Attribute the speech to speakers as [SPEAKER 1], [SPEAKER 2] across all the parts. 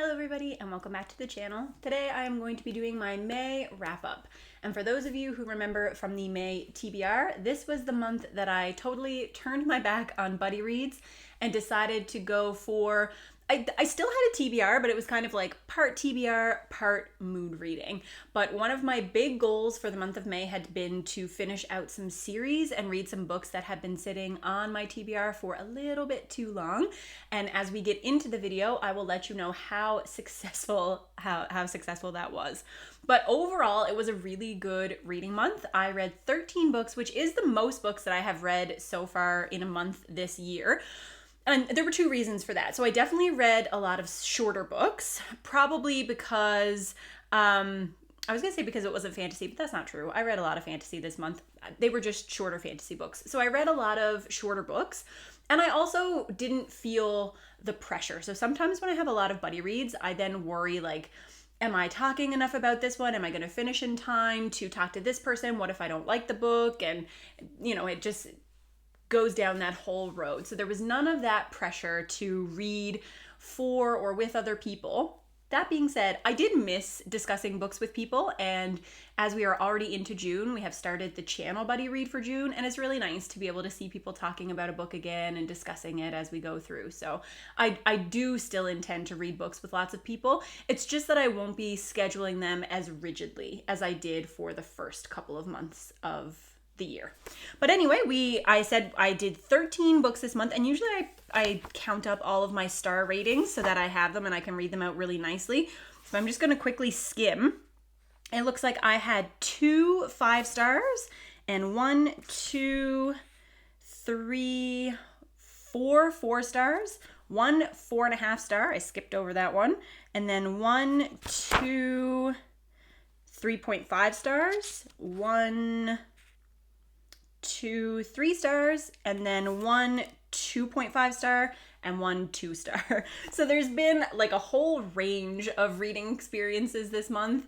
[SPEAKER 1] Hello everybody and welcome back to the channel. Today I am going to be doing my May wrap up. And for those of you who remember from the May TBR, this was the month that I totally turned my back on buddy reads and decided to go for I still had a TBR, but it was kind of like part TBR, part mood reading. But one of my big goals for the month of May had been to finish out some series and read some books that had been sitting on my TBR for a little bit too long. And as we get into the video, I will let you know how successful that was. But overall, it was a really good reading month. I read 13 books, which is the most books that I have read so far in a month this year. And there were two reasons for that. So I definitely read a lot of shorter books, probably because, I was going to say because it wasn't fantasy, but that's not true. I read a lot of fantasy this month. They were just shorter fantasy books. So I read a lot of shorter books, and I also didn't feel the pressure. So sometimes when I have a lot of buddy reads, I then worry like, am I talking enough about this one? Am I going to finish in time to talk to this person? What if I don't like the book? And, it just goes down that whole road. So there was none of that pressure to read for or with other people. That being said, I did miss discussing books with people, and as we are already into June, we have started the channel buddy read for June, and it's really nice to be able to see people talking about a book again and discussing it as we go through. So I do still intend to read books with lots of people. It's just that I won't be scheduling them as rigidly as I did for the first couple of months of the year. But anyway, I said I did 13 books this month, and usually I count up all of my star ratings so that I have them and I can read them out really nicely. So I'm just going to quickly skim. It looks like I had 2 5 stars and 1, 2, 3, 4 4 stars, 1 4.5 star. I skipped over that one. And then 1, 2, 3.5 stars, 1, 2 3 stars, and then 1 2.5 star and 1 2 star. So there's been like a whole range of reading experiences this month.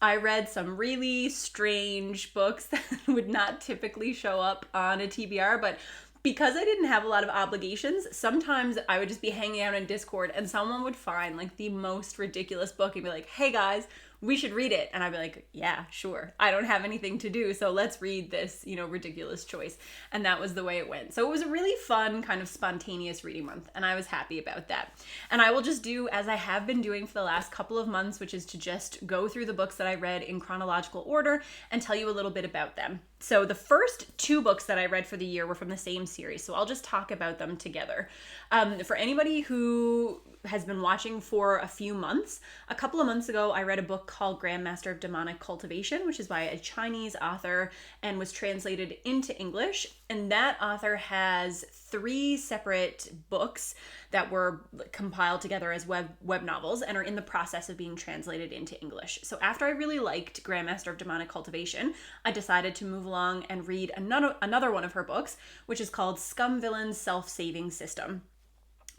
[SPEAKER 1] I read some really strange books that would not typically show up on a TBR, but because I didn't have a lot of obligations, sometimes I would just be hanging out in Discord and someone would find like the most ridiculous book and be like, hey guys, we should read it. And I'd be like, yeah, sure. I don't have anything to do, so let's read this, ridiculous choice. And that was the way it went. So it was a really fun kind of spontaneous reading month, and I was happy about that. And I will just do as I have been doing for the last couple of months, which is to just go through the books that I read in chronological order and tell you a little bit about them. So the first 2 books that I read for the year were from the same series, so I'll just talk about them together. For anybody who has been watching for a few months, a couple of months ago, I read a book called Grandmaster of Demonic Cultivation, which is by a Chinese author and was translated into English. And that author has 3 separate books that were compiled together as web novels and are in the process of being translated into English. So after I really liked Grandmaster of Demonic Cultivation, I decided to move along and read another one of her books, which is called Scum Villain's Self-Saving System.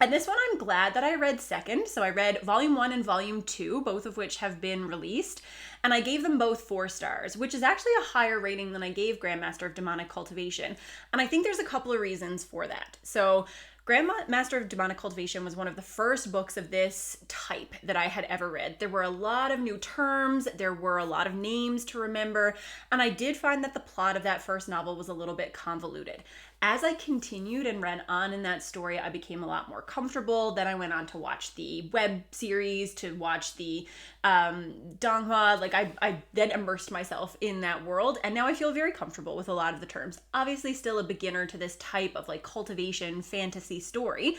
[SPEAKER 1] And this one I'm glad that I read second. So I read Volume 1 and Volume 2, both of which have been released. And I gave them both 4 stars, which is actually a higher rating than I gave Grandmaster of Demonic Cultivation. And I think there's a couple of reasons for that. So Grandmaster of Demonic Cultivation was one of the first books of this type that I had ever read. There were a lot of new terms, there were a lot of names to remember, and I did find that the plot of that first novel was a little bit convoluted. As I continued and read on in that story, I became a lot more comfortable. Then I went on to watch the web series, to watch the donghua. Like I then immersed myself in that world, and now I feel very comfortable with a lot of the terms. Obviously still a beginner to this type of like cultivation fantasy story,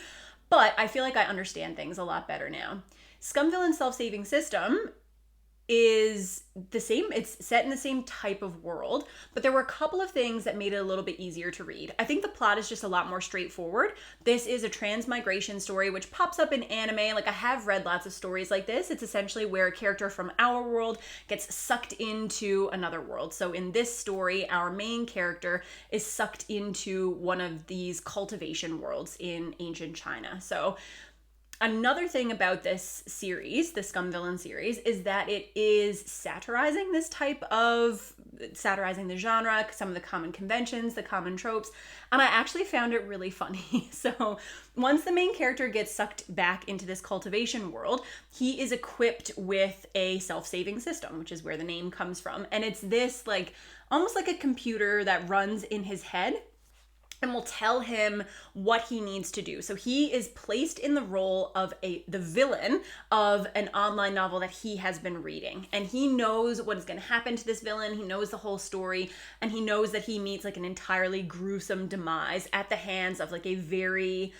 [SPEAKER 1] but I feel like I understand things a lot better now. Scum Villain's Self-Saving System is the same. It's set in the same type of world, but there were a couple of things that made it a little bit easier to read. I think the plot is just a lot more straightforward. This is a transmigration story, which pops up in anime. Like I have read lots of stories like this. It's essentially where a character from our world gets sucked into another world. So in this story, our main character is sucked into one of these cultivation worlds in ancient China. So Another thing about this series, the Scum Villain series, is that it is satirizing the genre, some of the common conventions, the common tropes, and I actually found it really funny. So once the main character gets sucked back into this cultivation world, he is equipped with a self-saving system, which is where the name comes from. And it's this like almost like a computer that runs in his head and will tell him what he needs to do. So he is placed in the role of the villain of an online novel that he has been reading. And he knows what is going to happen to this villain. He knows the whole story, and he knows that he meets like an entirely gruesome demise at the hands of like a very,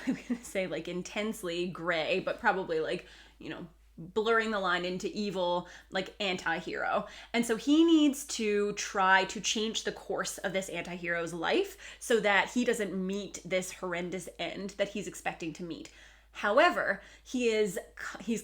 [SPEAKER 1] I'm going to say like intensely gray, but probably like, you know, blurring the line into evil, like anti-hero. And so he needs to try to change the course of this anti-hero's life so that he doesn't meet this horrendous end that he's expecting to meet. However, he's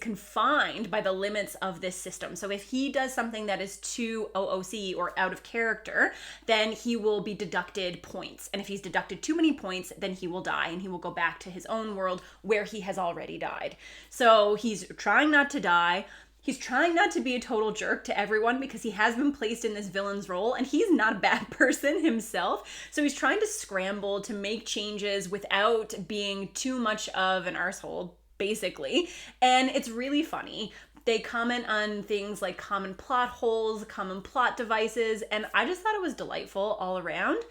[SPEAKER 1] confined by the limits of this system. So if he does something that is too OOC or out of character, then he will be deducted points. And if he's deducted too many points, then he will die and he will go back to his own world where he has already died. So he's trying not to die. He's trying not to be a total jerk to everyone because he has been placed in this villain's role and he's not a bad person himself. So he's trying to scramble to make changes without being too much of an arsehole, basically. And it's really funny. They comment on things like common plot holes, common plot devices, and I just thought it was delightful all around.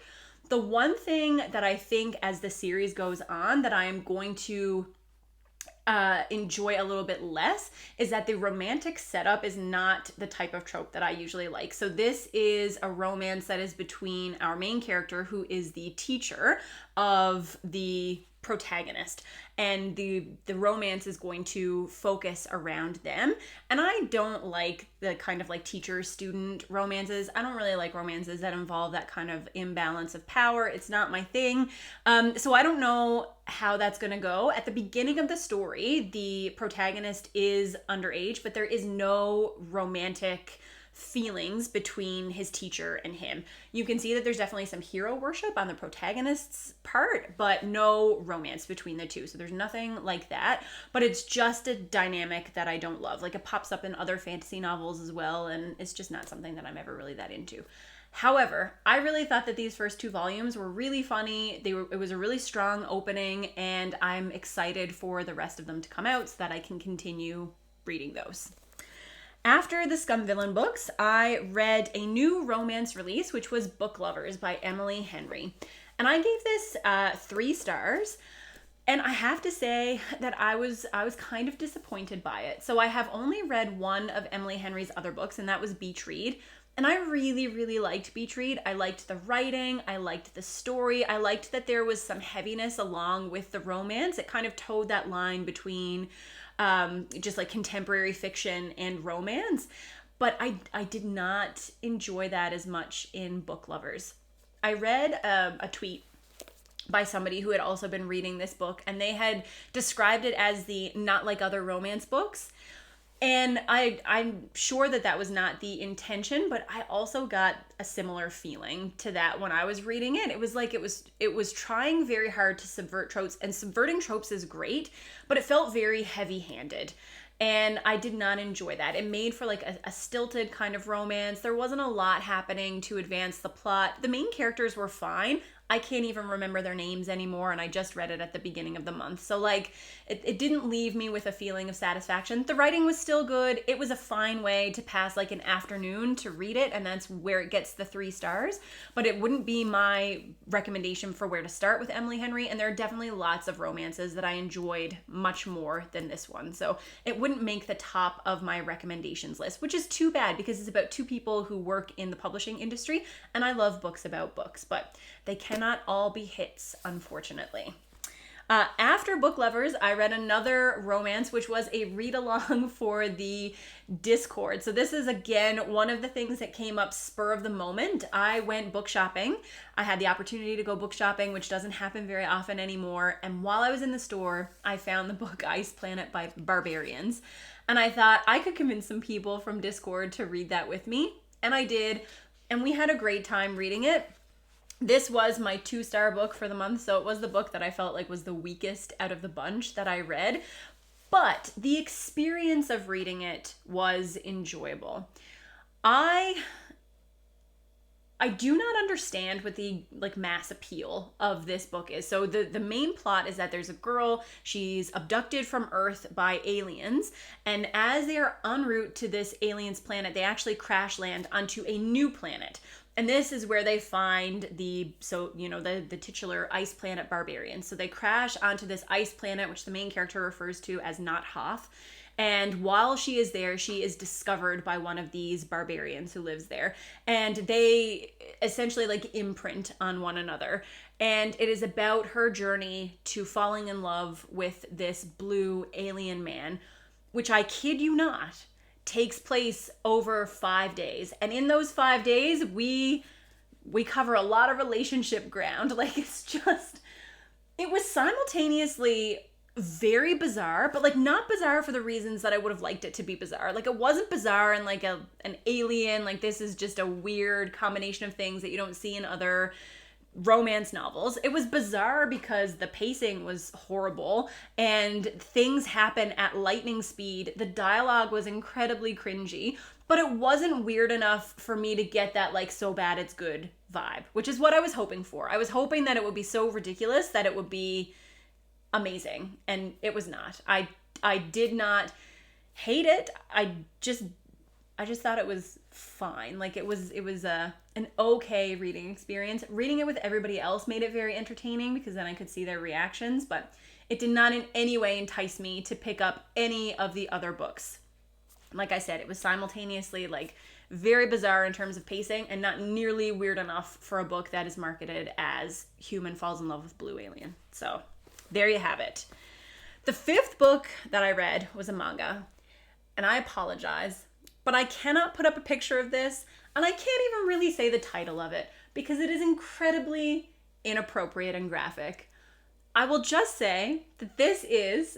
[SPEAKER 1] The one thing that I think as the series goes on that I am going to enjoy a little bit less is that the romantic setup is not the type of trope that I usually like. So this is a romance that is between our main character, who is the teacher of the protagonist, and the romance is going to focus around them. And I don't like the kind of like teacher-student romances. I don't really like romances that involve that kind of imbalance of power. It's not my thing. So I don't know how that's going to go. At the beginning of the story, the protagonist is underage, but there is no romantic feelings between his teacher and him. You can see that there's definitely some hero worship on the protagonist's part, but no romance between the two. So there's nothing like that, but it's just a dynamic that I don't love. Like it pops up in other fantasy novels as well, and it's just not something that I'm ever really that into. However, I really thought that these first two volumes were really funny. It was a really strong opening, and I'm excited for the rest of them to come out so that I can continue reading those. After the Scum Villain books, I read a new romance release, which was Book Lovers by Emily Henry. And I gave this 3 stars. And I have to say that I was kind of disappointed by it. So I have only read one of Emily Henry's other books, and that was Beach Read. And I really, really liked Beach Read. I liked the writing. I liked the story. I liked that there was some heaviness along with the romance. It kind of towed that line between just like contemporary fiction and romance. But I did not enjoy that as much in Book Lovers. I read a tweet by somebody who had also been reading this book, and they had described it as the not like other romance books. And I'm sure that that was not the intention, but I also got a similar feeling to that when I was reading it. It was like it was trying very hard to subvert tropes, and subverting tropes is great, but it felt very heavy-handed. And I did not enjoy that. It made for like a stilted kind of romance. There wasn't a lot happening to advance the plot. The main characters were fine. I can't even remember their names anymore, and I just read it at the beginning of the month. So like it didn't leave me with a feeling of satisfaction. The writing was still good. It was a fine way to pass like an afternoon to read it, and that's where it gets the 3 stars. But it wouldn't be my recommendation for where to start with Emily Henry, and there are definitely lots of romances that I enjoyed much more than this one. So it wouldn't make the top of my recommendations list, which is too bad because it's about 2 people who work in the publishing industry, and I love books about books, but they cannot all be hits, unfortunately. After Book Lovers, I read another romance, which was a read-along for the Discord. So this is, again, one of the things that came up spur of the moment. I went book shopping. I had the opportunity to go book shopping, which doesn't happen very often anymore. And while I was in the store, I found the book Planet Barbarians. And I thought I could convince some people from Discord to read that with me. And I did. And we had a great time reading it. This was my 2-star book for the month, so it was the book that I felt like was the weakest out of the bunch that I read. But the experience of reading it was enjoyable. I do not understand what the mass appeal of this book is. So the main plot is that there's a girl, she's abducted from Earth by aliens, and as they are en route to this aliens planet, they actually crash land onto a new planet. And this is where they find the titular ice planet Barbarians. So they crash onto this ice planet, which the main character refers to as Not Hoth. And while she is there, she is discovered by one of these barbarians who lives there. And they essentially imprint on one another. And it is about her journey to falling in love with this blue alien man, which, I kid you not, takes place over 5 days. And in those 5 days, we cover a lot of relationship ground. It was simultaneously very bizarre, but not bizarre for the reasons that I would have liked it to be bizarre. It wasn't bizarre and an alien, this is just a weird combination of things that you don't see in other romance novels. It was bizarre because the pacing was horrible and things happen at lightning speed. The dialogue was incredibly cringy, but it wasn't weird enough for me to get that so bad it's good vibe, which is what I was hoping for. I was hoping that it would be so ridiculous that it would be amazing, and it was not. I did not hate it. I just thought it was fine. It was an okay reading experience. Reading it with everybody else made it very entertaining because then I could see their reactions, but it did not in any way entice me to pick up any of the other books. Like I said, it was simultaneously very bizarre in terms of pacing and not nearly weird enough for a book that is marketed as human falls in love with blue alien. So there you have it. The 5th book that I read was a manga, and I apologize, but I cannot put up a picture of this, and I can't even really say the title of it because it is incredibly inappropriate and graphic. I will just say that this is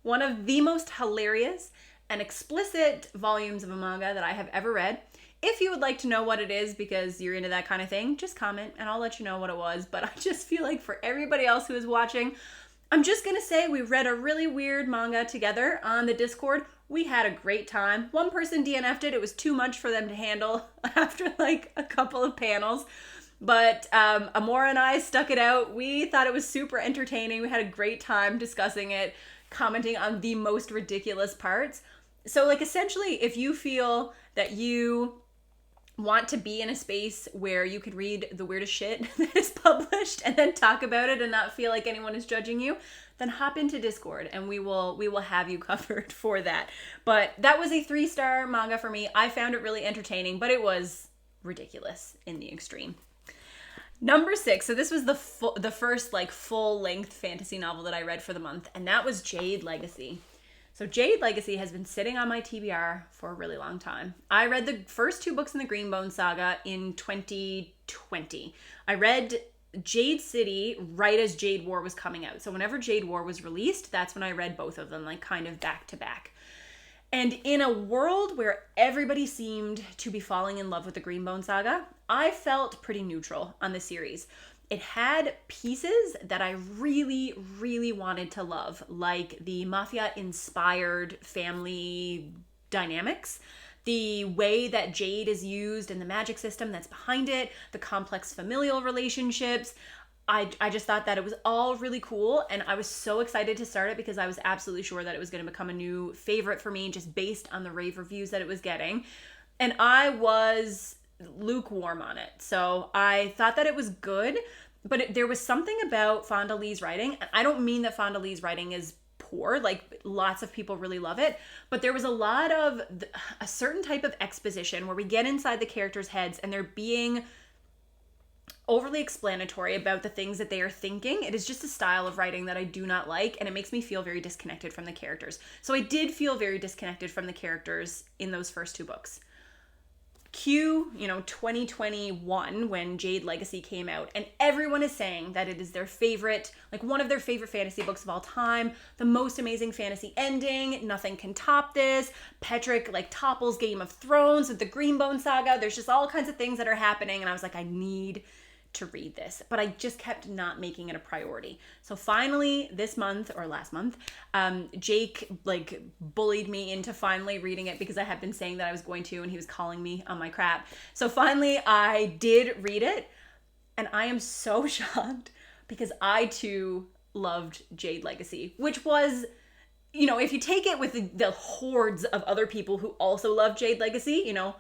[SPEAKER 1] one of the most hilarious and explicit volumes of a manga that I have ever read. If you would like to know what it is because you're into that kind of thing, just comment and I'll let you know what it was. But I just feel like for everybody else who is watching, I'm just going to say we read a really weird manga together on the Discord. We had a great time. One person DNF'd it. It was too much for them to handle after a couple of panels. But Amora and I stuck it out. We thought it was super entertaining. We had a great time discussing it, commenting on the most ridiculous parts. So essentially, if you feel that you want to be in a space where you could read the weirdest shit that is published and then talk about it and not feel like anyone is judging you, then hop into Discord and we will have you covered for that. But that was a 3-star manga for me. I found it really entertaining, but it was ridiculous in the extreme. Number 6. So this was the first full-length fantasy novel that I read for the month, and that was Jade Legacy. So Jade Legacy has been sitting on my TBR for a really long time. I read the first 2 books in the Greenbone saga in 2020. I read Jade City right as Jade War was coming out. So whenever Jade War was released, that's when I read both of them, kind of back to back. And in a world where everybody seemed to be falling in love with the Greenbone saga, I felt pretty neutral on the series. It had pieces that I really, really wanted to love, like the mafia-inspired family dynamics, the way that Jade is used and the magic system that's behind it, the complex familial relationships. I just thought that it was all really cool, and I was so excited to start it because I was absolutely sure that it was going to become a new favorite for me just based on the rave reviews that it was getting. And I was lukewarm on it. So I thought that it was good, but there was something about Fonda Lee's writing, and I don't mean that Fonda Lee's writing is poor, lots of people really love it, but there was a lot of a certain type of exposition where we get inside the characters' heads and they're being overly explanatory about the things that they are thinking. It is just a style of writing that I do not like, and it makes me feel very disconnected from the characters. So I did feel very disconnected from the characters in those first 2 books. 2021 when Jade Legacy came out, and everyone is saying that it is their favorite, one of their favorite fantasy books of all time, the most amazing fantasy ending, nothing can top this, Petrick topples Game of Thrones with the Greenbone saga, there's just all kinds of things that are happening, and I was like, I need to read this, but I just kept not making it a priority. So finally this month, or last month, Jake like bullied me into finally reading it because I had been saying that I was going to, and he was calling me on my crap. So finally I did read it, and I am so shocked because I too loved Jade Legacy, which was, you know, if you take it with the hordes of other people who also love Jade Legacy, you know,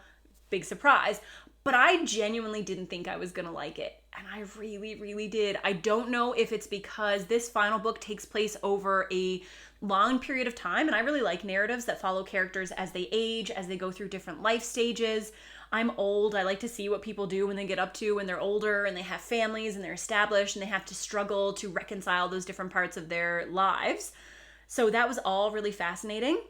[SPEAKER 1] big surprise. But I genuinely didn't think I was going to like it. And I really, really did. I don't know if it's because this final book takes place over a long period of time. And I really like narratives that follow characters as they age, as they go through different life stages. I'm old. I like to see what people do when they get up to when they're older and they have families and they're established and they have to struggle to reconcile those different parts of their lives. So that was all really fascinating.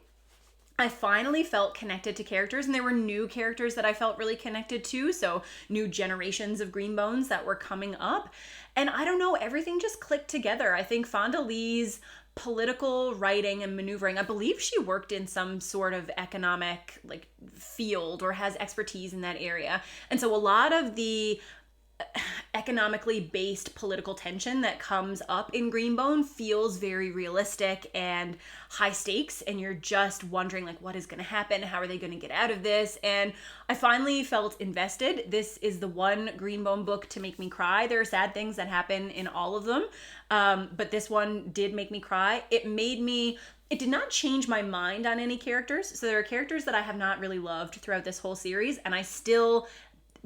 [SPEAKER 1] I finally felt connected to characters, and there were new characters that I felt really connected to, so new generations of Greenbones that were coming up. And I don't know, everything just clicked together. I think Fonda Lee's political writing and maneuvering, I believe she worked in some sort of economic like field or has expertise in that area. And so a lot of the economically based political tension that comes up in Greenbone feels very realistic and high stakes, and you're just wondering like what is going to happen, how are they going to get out of this. And I finally felt invested. This is the one Greenbone book to make me cry. There are sad things that happen in all of them, but this one did make me cry. It did not change my mind on any characters. So there are characters that I have not really loved throughout this whole series, and I still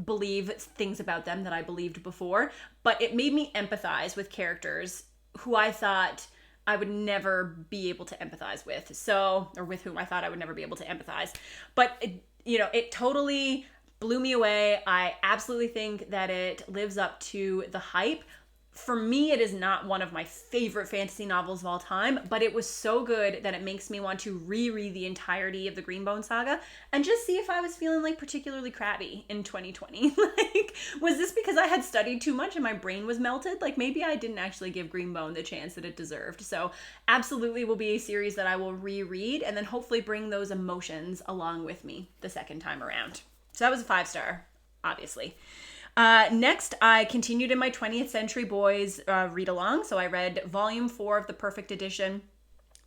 [SPEAKER 1] believe things about them that I believed before, but it made me empathize with characters who I thought I would never be able to empathize with. So, or with whom I thought I would never be able to empathize. But, it totally blew me away. I absolutely think that it lives up to the hype. For me, it is not one of my favorite fantasy novels of all time, but it was so good that it makes me want to reread the entirety of the Greenbone saga and just see if I was feeling like particularly crabby in 2020. Like, was this because I had studied too much and my brain was melted? Like, maybe I didn't actually give Greenbone the chance that it deserved. So absolutely will be a series that I will reread and then hopefully bring those emotions along with me the second time around. So that was a 5-star, obviously. Next, I continued in my 20th Century Boys read-along. So I read Volume 4 of the Perfect Edition.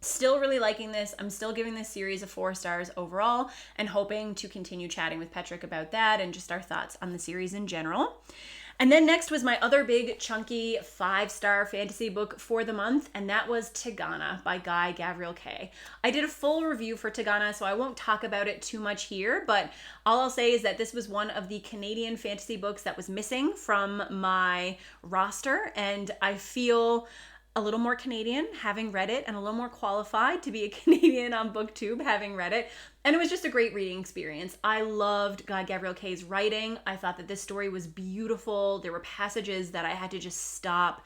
[SPEAKER 1] Still really liking this. I'm still giving this series a 4 stars overall and hoping to continue chatting with Patrick about that and just our thoughts on the series in general. And then next was my other big chunky 5-star fantasy book for the month, and that was Tigana by Guy Gavriel Kay. I did a full review for Tigana, so I won't talk about it too much here, but all I'll say is that this was one of the Canadian fantasy books that was missing from my roster, and I feel a little more Canadian having read it and a little more qualified to be a Canadian on BookTube having read it. And it was just a great reading experience. I loved Guy Gavriel Kay's writing. I thought that this story was beautiful. There were passages that I had to just stop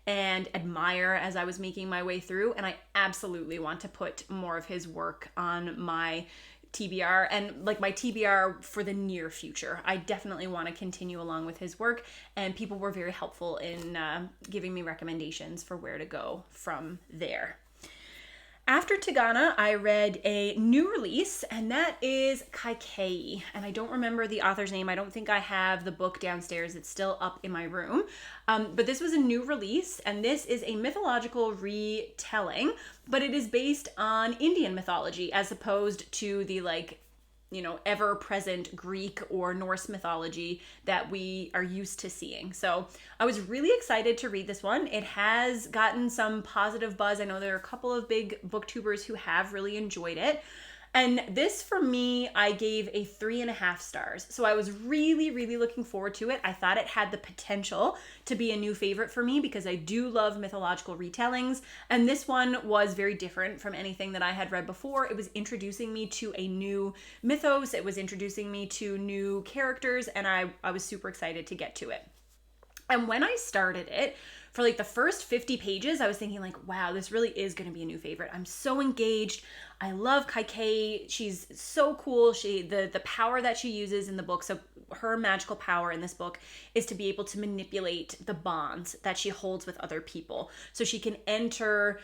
[SPEAKER 1] and admire as I was making my way through. And I absolutely want to put more of his work on my TBR and like my TBR for the near future. I definitely want to continue along with his work, and people were very helpful in giving me recommendations for where to go from there. After Tigana, I read a new release, and that is Kaikeyi. And I don't remember the author's name. I don't think I have the book downstairs. It's still up in my room. But this was a new release, and this is a mythological retelling, but it is based on Indian mythology as opposed to the ever-present Greek or Norse mythology that we are used to seeing. So I was really excited to read this one. It has gotten some positive buzz. I know there are a couple of big booktubers who have really enjoyed it. And this, for me, I gave a 3.5 stars. So I was really, really looking forward to it. I thought it had the potential to be a new favorite for me because I do love mythological retellings. And this one was very different from anything that I had read before. It was introducing me to a new mythos. It was introducing me to new characters. And I was super excited to get to it. And when I started it, for like the first 50 pages, I was thinking like, wow, this really is going to be a new favorite. I'm so engaged. I love Kaikeyi. She's so cool. The power that she uses in the book, so her magical power in this book is to be able to manipulate the bonds that she holds with other people. So she can enter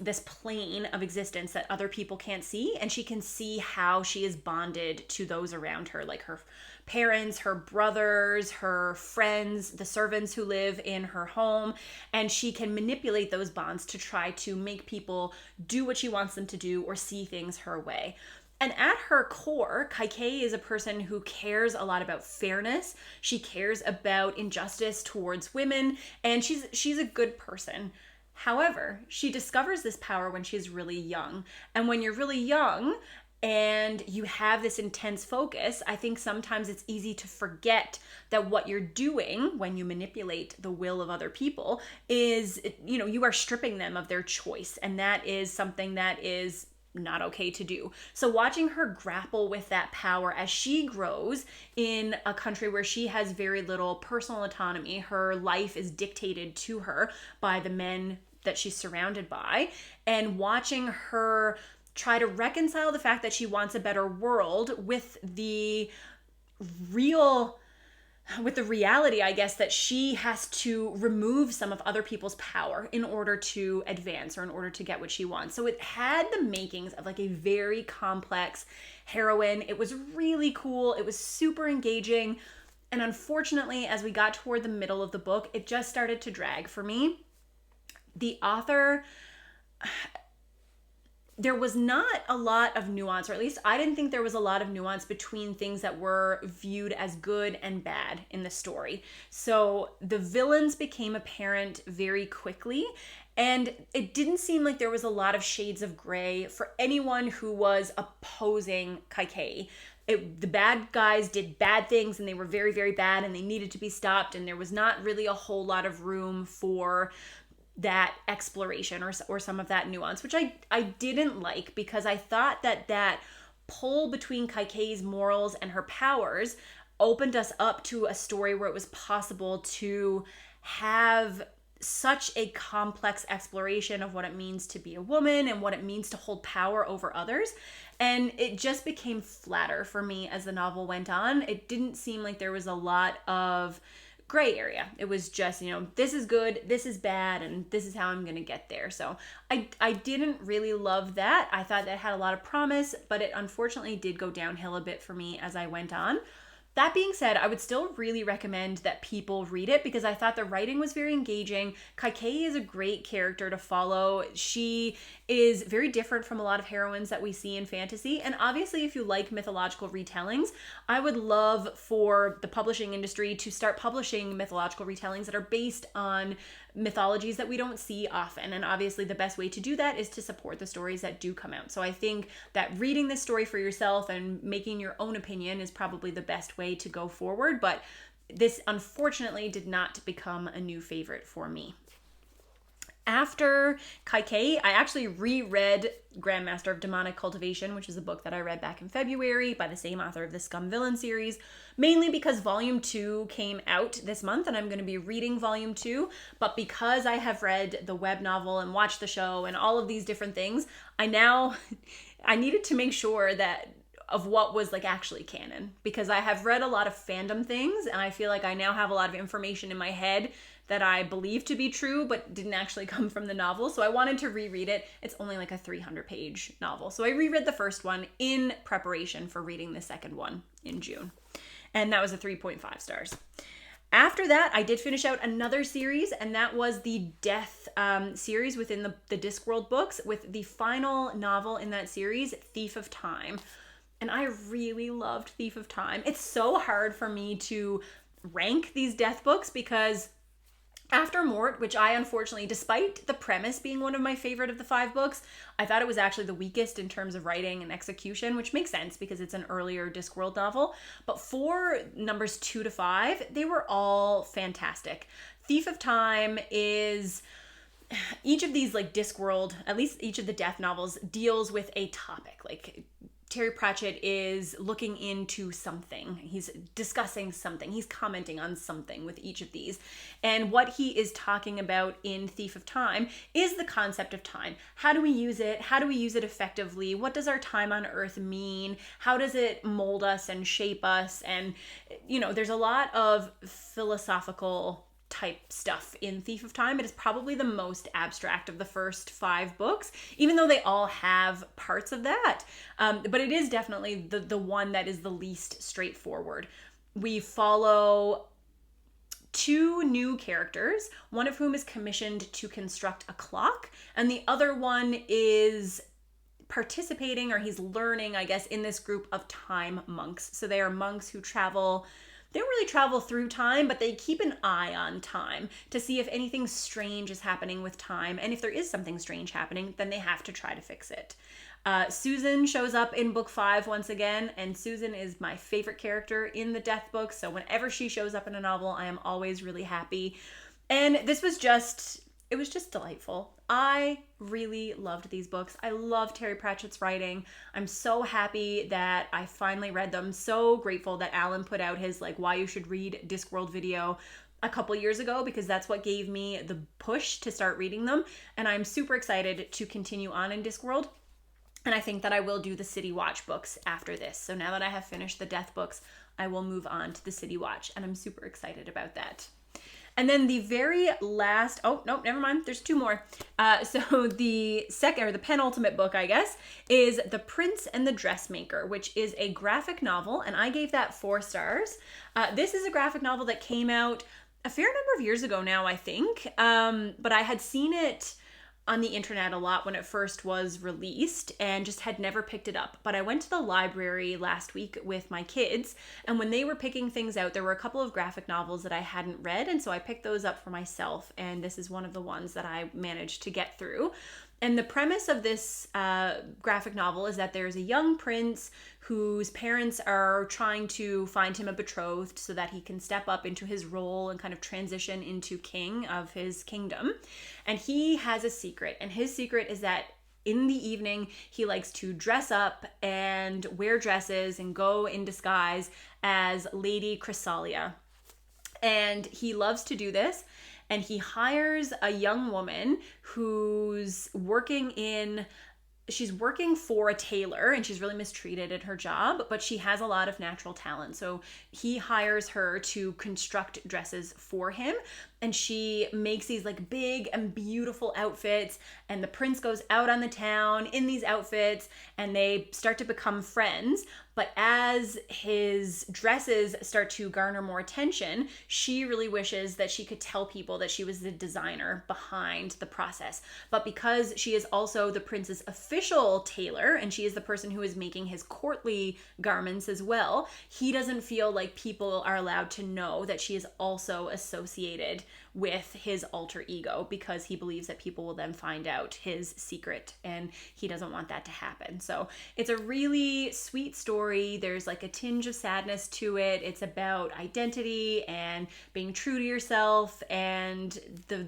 [SPEAKER 1] this plane of existence that other people can't see, and she can see how she is bonded to those around her, like her parents, her brothers, her friends, the servants who live in her home, and she can manipulate those bonds to try to make people do what she wants them to do or see things her way. And at her core, Kaikeyi is a person who cares a lot about fairness. She cares about injustice towards women, and she's a good person. However, she discovers this power when she's really young. And when you're really young and you have this intense focus, I think sometimes it's easy to forget that what you're doing when you manipulate the will of other people is, you are stripping them of their choice. And that is something that is not okay to do. So watching her grapple with that power as she grows in a country where she has very little personal autonomy, her life is dictated to her by the men that she's surrounded by, and watching her try to reconcile the fact that she wants a better world with the reality, I guess, that she has to remove some of other people's power in order to advance or in order to get what she wants. So it had the makings of like a very complex heroine. It was really cool. It was super engaging. And unfortunately, as we got toward the middle of the book, it just started to drag for me. The author, there was not a lot of nuance, or at least I didn't think there was a lot of nuance between things that were viewed as good and bad in the story. So the villains became apparent very quickly, and it didn't seem like there was a lot of shades of gray for anyone who was opposing Kaikeyi. The bad guys did bad things, and they were very, very bad, and they needed to be stopped, and there was not really a whole lot of room for that exploration or some of that nuance, which I didn't like, because I thought that pull between Kaikeyi's morals and her powers opened us up to a story where it was possible to have such a complex exploration of what it means to be a woman and what it means to hold power over others. And it just became flatter for me as the novel went on. It didn't seem like there was a lot of gray area. It was just, this is good, this is bad, and this is how I'm gonna get there. So I didn't really love that. I thought that had a lot of promise, but it unfortunately did go downhill a bit for me as I went on. That being said, I would still really recommend that people read it, because I thought the writing was very engaging. Kaikeyi is a great character to follow. She is very different from a lot of heroines that we see in fantasy. And obviously, if you like mythological retellings, I would love for the publishing industry to start publishing mythological retellings that are based on mythologies that we don't see often. And obviously the best way to do that is to support the stories that do come out. So I think that reading this story for yourself and making your own opinion is probably the best way to go forward. But this unfortunately did not become a new favorite for me. After Kaikeyi, I actually reread Grandmaster of Demonic Cultivation, which is a book that I read back in February by the same author of the Scum Villain series, mainly because Volume 2 came out this month and I'm going to be reading Volume 2, but because I have read the web novel and watched the show and all of these different things, I needed to make sure that of what was like actually canon, because I have read a lot of fandom things and I feel like I now have a lot of information in my head that I believe to be true, but didn't actually come from the novel. So I wanted to reread it. It's only like a 300-page novel. So I reread the first one in preparation for reading the second one in June. And that was a 3.5 stars. After that, I did finish out another series, and that was the Death series within the Discworld books, with the final novel in that series, Thief of Time. And I really loved Thief of Time. It's so hard for me to rank these death books, because after Mort, which I unfortunately, despite the premise being one of my favorite of the 5 books, I thought it was actually the weakest in terms of writing and execution, which makes sense because it's an earlier Discworld novel. But for numbers 2 to 5, they were all fantastic. Thief of Time is... each of these like Discworld, at least each of the death novels, deals with a topic. Like Terry Pratchett is looking into something. He's discussing something. He's commenting on something with each of these. And what he is talking about in Thief of Time is the concept of time. How do we use it? How do we use it effectively? What does our time on Earth mean? How does it mold us and shape us? And, you know, there's a lot of philosophical type stuff in Thief of Time. It is probably the most abstract of the first 5 books, even though they all have parts of that. But it is definitely the one that is the least straightforward. We follow 2 new characters, one of whom is commissioned to construct a clock, and the other one is participating, or he's learning, I guess, in this group of time monks. So they are monks who travel. They don't really travel through time, but they keep an eye on time to see if anything strange is happening with time. And if there is something strange happening, then they have to try to fix it. Susan shows up in book 5 once again, and Susan is my favorite character in the Death books. So whenever she shows up in a novel, I am always really happy. And this was just, it was just delightful. I really loved these books. I love Terry Pratchett's writing. I'm so happy that I finally read them. So grateful that Alan put out his why you should read Discworld video a couple years ago, because that's what gave me the push to start reading them. And I'm super excited to continue on in Discworld. And I think that I will do the City Watch books after this. So now that I have finished the Death books, I will move on to the City Watch, and I'm super excited about that. And then the very last, oh, no, never mind. There's 2 more. So the second, or the penultimate book, I guess, is The Prince and the Dressmaker, which is a graphic novel, and I gave that 4 stars. This is a graphic novel that came out a fair number of years ago now, I think, but I had seen it on the internet a lot when it first was released and just had never picked it up. But I went to the library last week with my kids, and when they were picking things out, there were a couple of graphic novels that I hadn't read, and so I picked those up for myself, and this is one of the ones that I managed to get through. And the premise of this graphic novel is that there's a young prince whose parents are trying to find him a betrothed so that he can step up into his role and kind of transition into king of his kingdom. And he has a secret, and his secret is that in the evening, he likes to dress up and wear dresses and go in disguise as Lady Chrysalia. And he loves to do this. And he hires a young woman who's she's working for a tailor, and she's really mistreated at her job, but she has a lot of natural talent. So he hires her to construct dresses for him, and she makes these big and beautiful outfits, and the prince goes out on the town in these outfits, and they start to become friends. But as his dresses start to garner more attention, she really wishes that she could tell people that she was the designer behind the process. But because she is also the prince's official tailor, and she is the person who is making his courtly garments as well, he doesn't feel like people are allowed to know that she is also associated with his alter ego, because he believes that people will then find out his secret, and he doesn't want that to happen. So it's a really sweet story. There's a tinge of sadness to it. It's about identity and being true to yourself, and the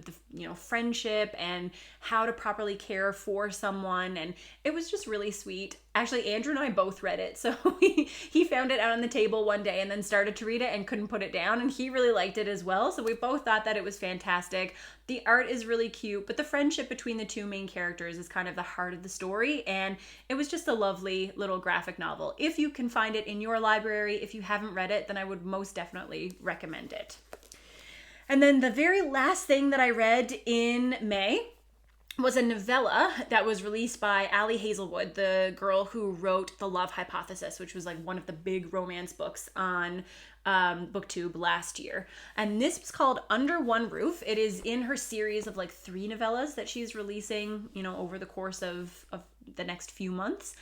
[SPEAKER 1] friendship and how to properly care for someone. And it was just really sweet. Actually, Andrew and I both read it. So he found it out on the table one day and then started to read it and couldn't put it down. And he really liked it as well. So we both thought that it was fantastic. The art is really cute, but the friendship between the 2 main characters is kind of the heart of the story. And it was just a lovely little graphic novel. If you can find it in your library, if you haven't read it, then I would most definitely recommend it. And then the very last thing that I read in May was a novella that was released by Ali Hazelwood, the girl who wrote The Love Hypothesis, which was one of the big romance books on BookTube last year. And this was called Under One Roof. It is in her series of 3 novellas that she's releasing, over the course of the next few months.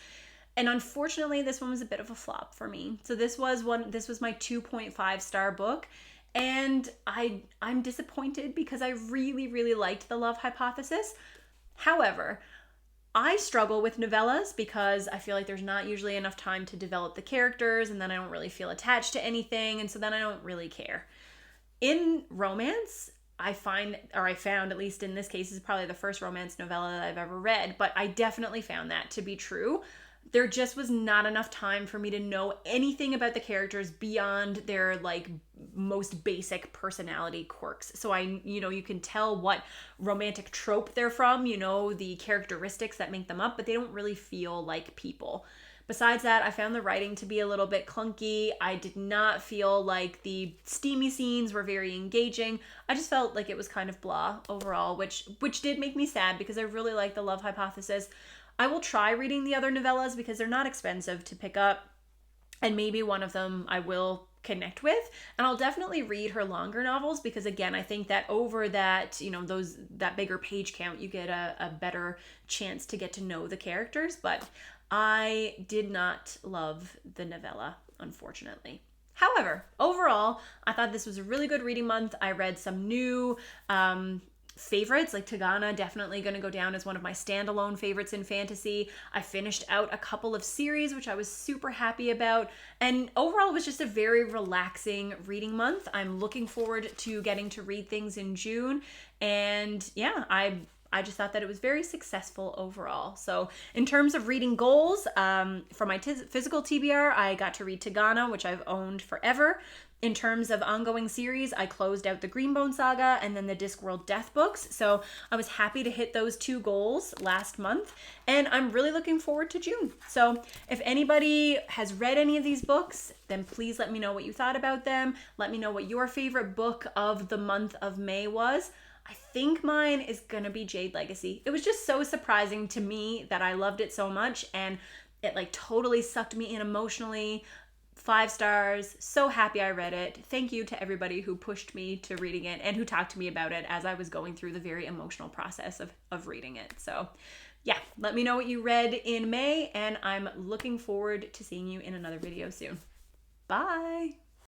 [SPEAKER 1] And unfortunately, this one was a bit of a flop for me. So this was my 2.5 star book. And I'm disappointed because I really, really liked The Love Hypothesis. However, I struggle with novellas because I feel like there's not usually enough time to develop the characters, and then I don't really feel attached to anything, and so then I don't really care. In romance, I found, at least in this case, is probably the first romance novella that I've ever read, but I definitely found that to be true. there just was not enough time for me to know anything about the characters beyond their like most basic personality quirks. So you can tell what romantic trope they're from, the characteristics that make them up, but they don't really feel like people. Besides that, I found the writing to be a little bit clunky. I did not feel like the steamy scenes were very engaging. I just felt like it was kind of blah overall, which did make me sad because I really like the love hypothesis. I will try reading the other novellas because they're not expensive to pick up, and maybe one of them I will connect with, and I'll definitely read her longer novels because, again, I think that over that that bigger page count, you get a better chance to get to know the characters. But I did not love the novella, unfortunately. However, overall, I thought this was a really good reading month. I read some new favorites, like Tigana, definitely going to go down as one of my standalone favorites in fantasy. I finished out a couple of series, which I was super happy about. And overall, it was just a very relaxing reading month. I'm looking forward to getting to read things in June. And yeah, I just thought that it was very successful overall. So in terms of reading goals, for my physical TBR, I got to read Tigana, which I've owned forever. In terms of ongoing series, I closed out the Greenbone Saga and then the Discworld Death books. So I was happy to hit those 2 goals last month, and I'm really looking forward to June. So if anybody has read any of these books, then please let me know what you thought about them. Let me know what your favorite book of the month of May was. I think mine is gonna be Jade Legacy. It was just so surprising to me that I loved it so much, and it like totally sucked me in emotionally. 5 stars. So happy I read it. Thank you to everybody who pushed me to reading it and who talked to me about it as I was going through the very emotional process of reading it. So yeah, let me know what you read in May, and I'm looking forward to seeing you in another video soon. Bye.